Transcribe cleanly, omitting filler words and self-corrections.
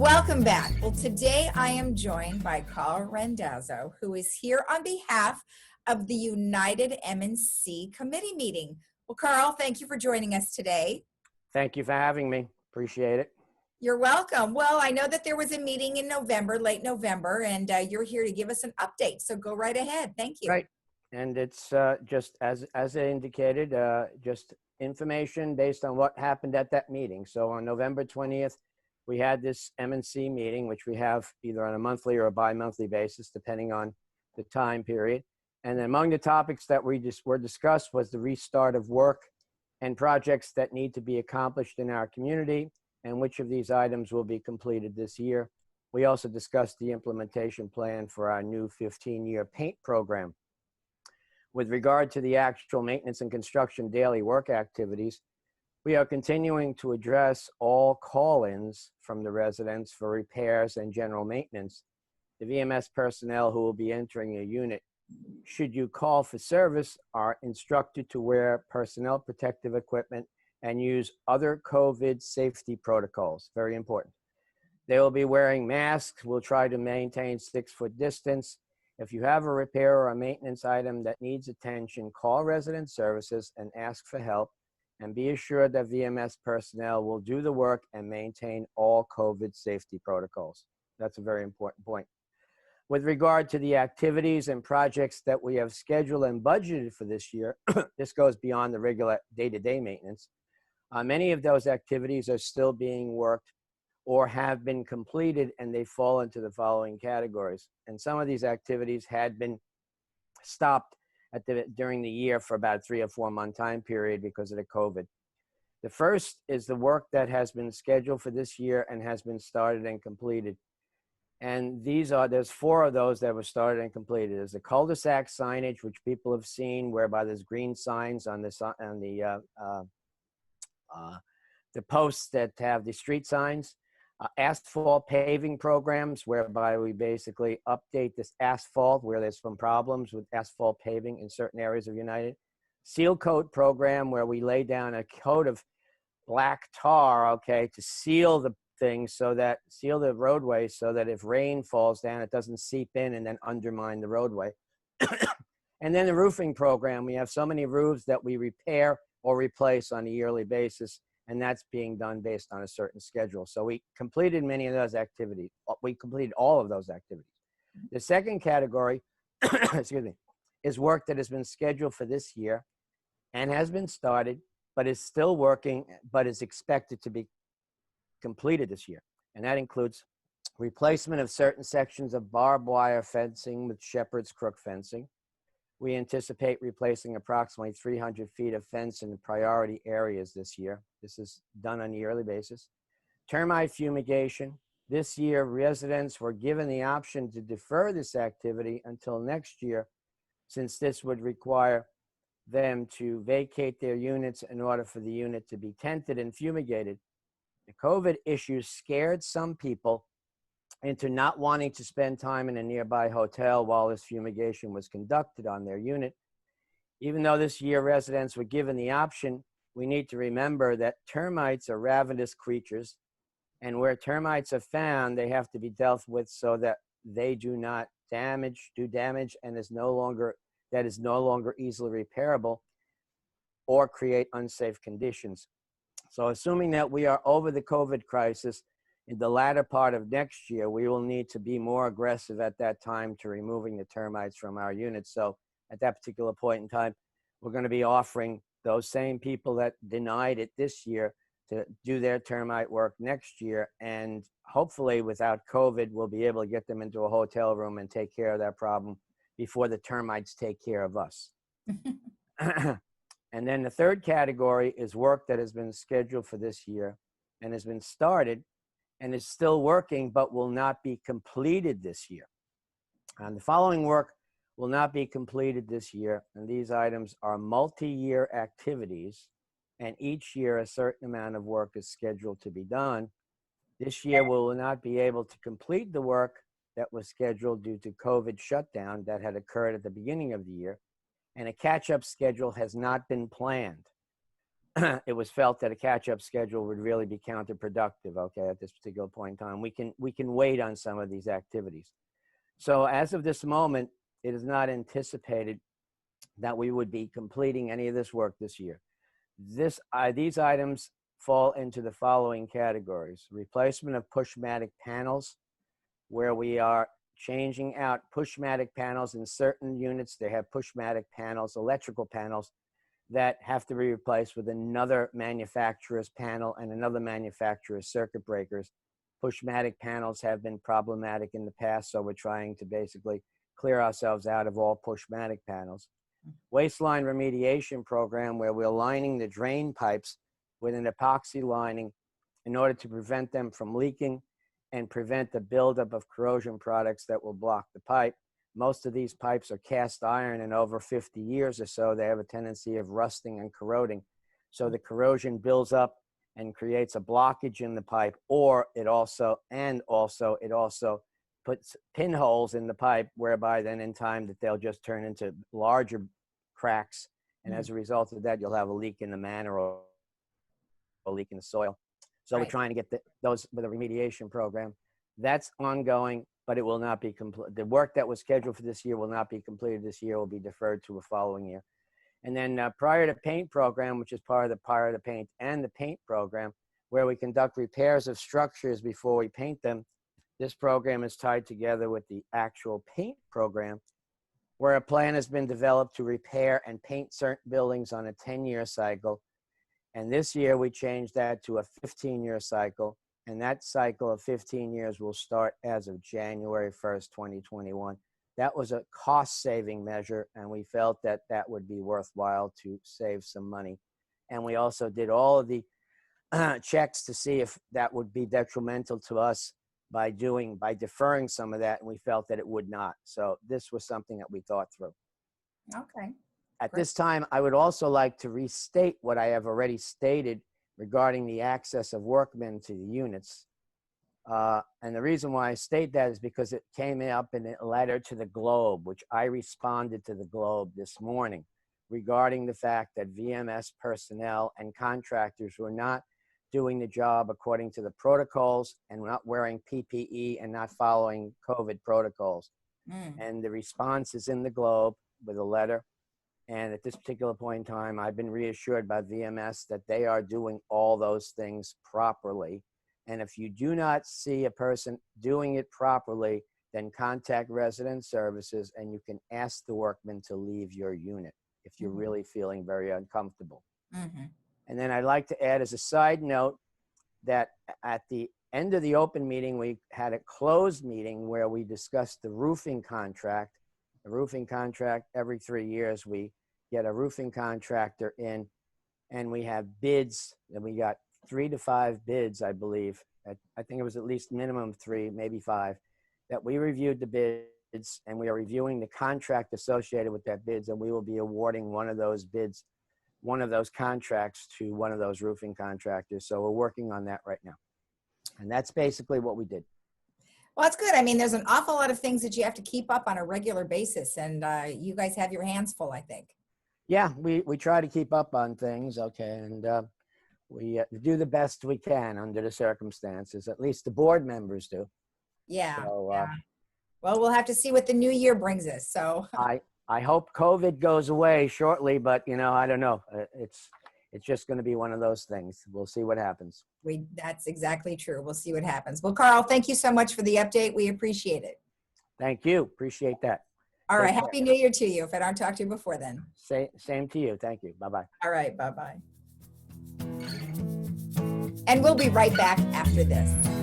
Welcome back. Well, today I am joined by Carl Rendazzo, who is here on behalf of the United M&C Committee meeting. Well, Carl, thank you for joining us today. Thank you for having me. Appreciate it. You're welcome. Well, I know that there was a meeting in November, late November, and you're here to give us an update. So go right ahead. Thank you. Right. And it's just as I indicated, just information based on what happened at that meeting. So on November 20th, we had this M&C meeting, which we have either on a monthly or a bi-monthly basis, depending on the time period. And among the topics that were discussed was the restart of work and projects that need to be accomplished in our community, and which of these items will be completed this year. We also discussed the implementation plan for our new 15-year paint program. With regard to the actual maintenance and construction daily work activities, we are continuing to address all call-ins from the residents for repairs and general maintenance. The VMS personnel who will be entering a unit, should you call for service, are instructed to wear personnel protective equipment and use other COVID safety protocols. Very important. They will be wearing masks. We'll try to maintain 6-foot distance. If you have a repair or a maintenance item that needs attention, call resident services and ask for help, and be assured that VMS personnel will do the work and maintain all COVID safety protocols. That's a very important point. With regard to the activities and projects that we have scheduled and budgeted for this year, this goes beyond the regular day-to-day maintenance. Many of those activities are still being worked or have been completed, and they fall into the following categories. And some of these activities had been stopped during the year for about a 3 or 4 month time period because of the COVID. The first is the work that has been scheduled for this year and has been started and completed. And there's 4 of those that were started and completed. There's the cul-de-sac signage, which people have seen, whereby there's green signs on the posts that have the street signs. Asphalt paving programs, whereby we basically update this asphalt where there's some problems with asphalt paving in certain areas of United. Seal coat program, where we lay down a coat of black tar, okay, to seal the things seal the roadway so that if rain falls down, it doesn't seep in and then undermine the roadway. And then the roofing program, we have so many roofs that we repair or replace on a yearly basis, and that's being done based on a certain schedule. So we completed many of those activities. We completed all of those activities. The second category, excuse me, is work that has been scheduled for this year and has been started, but is still working, but is expected to be completed this year. And that includes replacement of certain sections of barbed wire fencing with shepherd's crook fencing. We anticipate replacing approximately 300 feet of fence in priority areas this year. This is done on a yearly basis. Termite fumigation. This year, residents were given the option to defer this activity until next year, since this would require them to vacate their units in order for the unit to be tented and fumigated. The COVID issue scared some people into not wanting to spend time in a nearby hotel while this fumigation was conducted on their unit. Even though this year residents were given the option, we need to remember that termites are ravenous creatures, and where termites are found, they have to be dealt with so that they do not do damage and is no longer easily repairable or create unsafe conditions. So assuming that we are over the COVID crisis, in the latter part of next year, we will need to be more aggressive at that time to removing the termites from our units. So at that particular point in time, we're going to be offering those same people that denied it this year to do their termite work next year. And hopefully without COVID, we'll be able to get them into a hotel room and take care of that problem before the termites take care of us. And then the third category is work that has been scheduled for this year and has been started and is still working, but will not be completed this year. And the following work will not be completed this year, and these items are multi-year activities, and each year a certain amount of work is scheduled to be done. This year we will not be able to complete the work that was scheduled due to COVID shutdown that had occurred at the beginning of the year, and a catch-up schedule has not been planned. it was felt that a catch-up schedule would really be counterproductive, okay, at this particular point in time. We can wait on some of these activities. So as of this moment, it is not anticipated that we would be completing any of this work this year. These items fall into the following categories: replacement of pushmatic panels, where we are changing out pushmatic panels in certain units. They have pushmatic panels, electrical panels, that have to be replaced with another manufacturer's panel and another manufacturer's circuit breakers. Pushmatic panels have been problematic in the past, so we're trying to basically clear ourselves out of all pushmatic panels. Waistline remediation program, where we're lining the drain pipes with an epoxy lining in order to prevent them from leaking and prevent the buildup of corrosion products that will block the pipe. Most of these pipes are cast iron, and over 50 years or so, they have a tendency of rusting and corroding. So the corrosion builds up and creates a blockage in the pipe, or it also puts pinholes in the pipe, whereby then in time that they'll just turn into larger cracks. And as a result of that, you'll have a leak in the manor or a leak in the soil. So we're trying to get those with a remediation program. That's ongoing, but it will not be complete. The work that was scheduled for this year will not be completed this year, will be deferred to a following year. And then prior to paint program, which is part of the prior to paint and the paint program, where we conduct repairs of structures before we paint them. This program is tied together with the actual paint program, where a plan has been developed to repair and paint certain buildings on a 10-year cycle. And this year we changed that to a 15-year cycle. And that cycle of 15 years will start as of January 1st, 2021. That was a cost-saving measure, and we felt that that would be worthwhile to save some money. And we also did all of the checks to see if that would be detrimental to us by deferring some of that, and we felt that it would not. So this was something that we thought through. Okay. At this time, I would also like to restate what I have already stated regarding the access of workmen to the units. And the reason why I state that is because it came up in a letter to the Globe, which I responded to the Globe this morning, regarding the fact that VMS personnel and contractors were not doing the job according to the protocols and not wearing PPE and not following COVID protocols. And the response is in the Globe with a letter. And at this particular point in time, I've been reassured by VMS that they are doing all those things properly. And if you do not see a person doing it properly, then contact resident services and you can ask the workman to leave your unit if you're really feeling very uncomfortable. And then I'd like to add as a side note that at the end of the open meeting, we had a closed meeting where we discussed the roofing contract. The roofing contract, every 3 years, we get a roofing contractor in and we have bids, and we got 3 to 5 bids, I believe. I think it was at least minimum 3, maybe 5, that we reviewed the bids, and we are reviewing the contract associated with that bids, and we will be awarding one of those bids, one of those contracts to one of those roofing contractors. So we're working on that right now. And that's basically what we did. Well, that's good. I mean, there's an awful lot of things that you have to keep up on a regular basis, and you guys have your hands full, I think. Yeah, we try to keep up on things, okay, and we do the best we can under the circumstances. At least the board members do. Yeah. So, yeah. Well, we'll have to see what the new year brings us. So I hope COVID goes away shortly, but I don't know. It's just going to be one of those things. We'll see what happens. That's exactly true. We'll see what happens. Well, Carl, thank you so much for the update. We appreciate it. Thank you. Appreciate that. All right. Happy New Year to you if I don't talk to you before then. Same to you. Thank you. Bye-bye. All right. Bye-bye. And we'll be right back after this.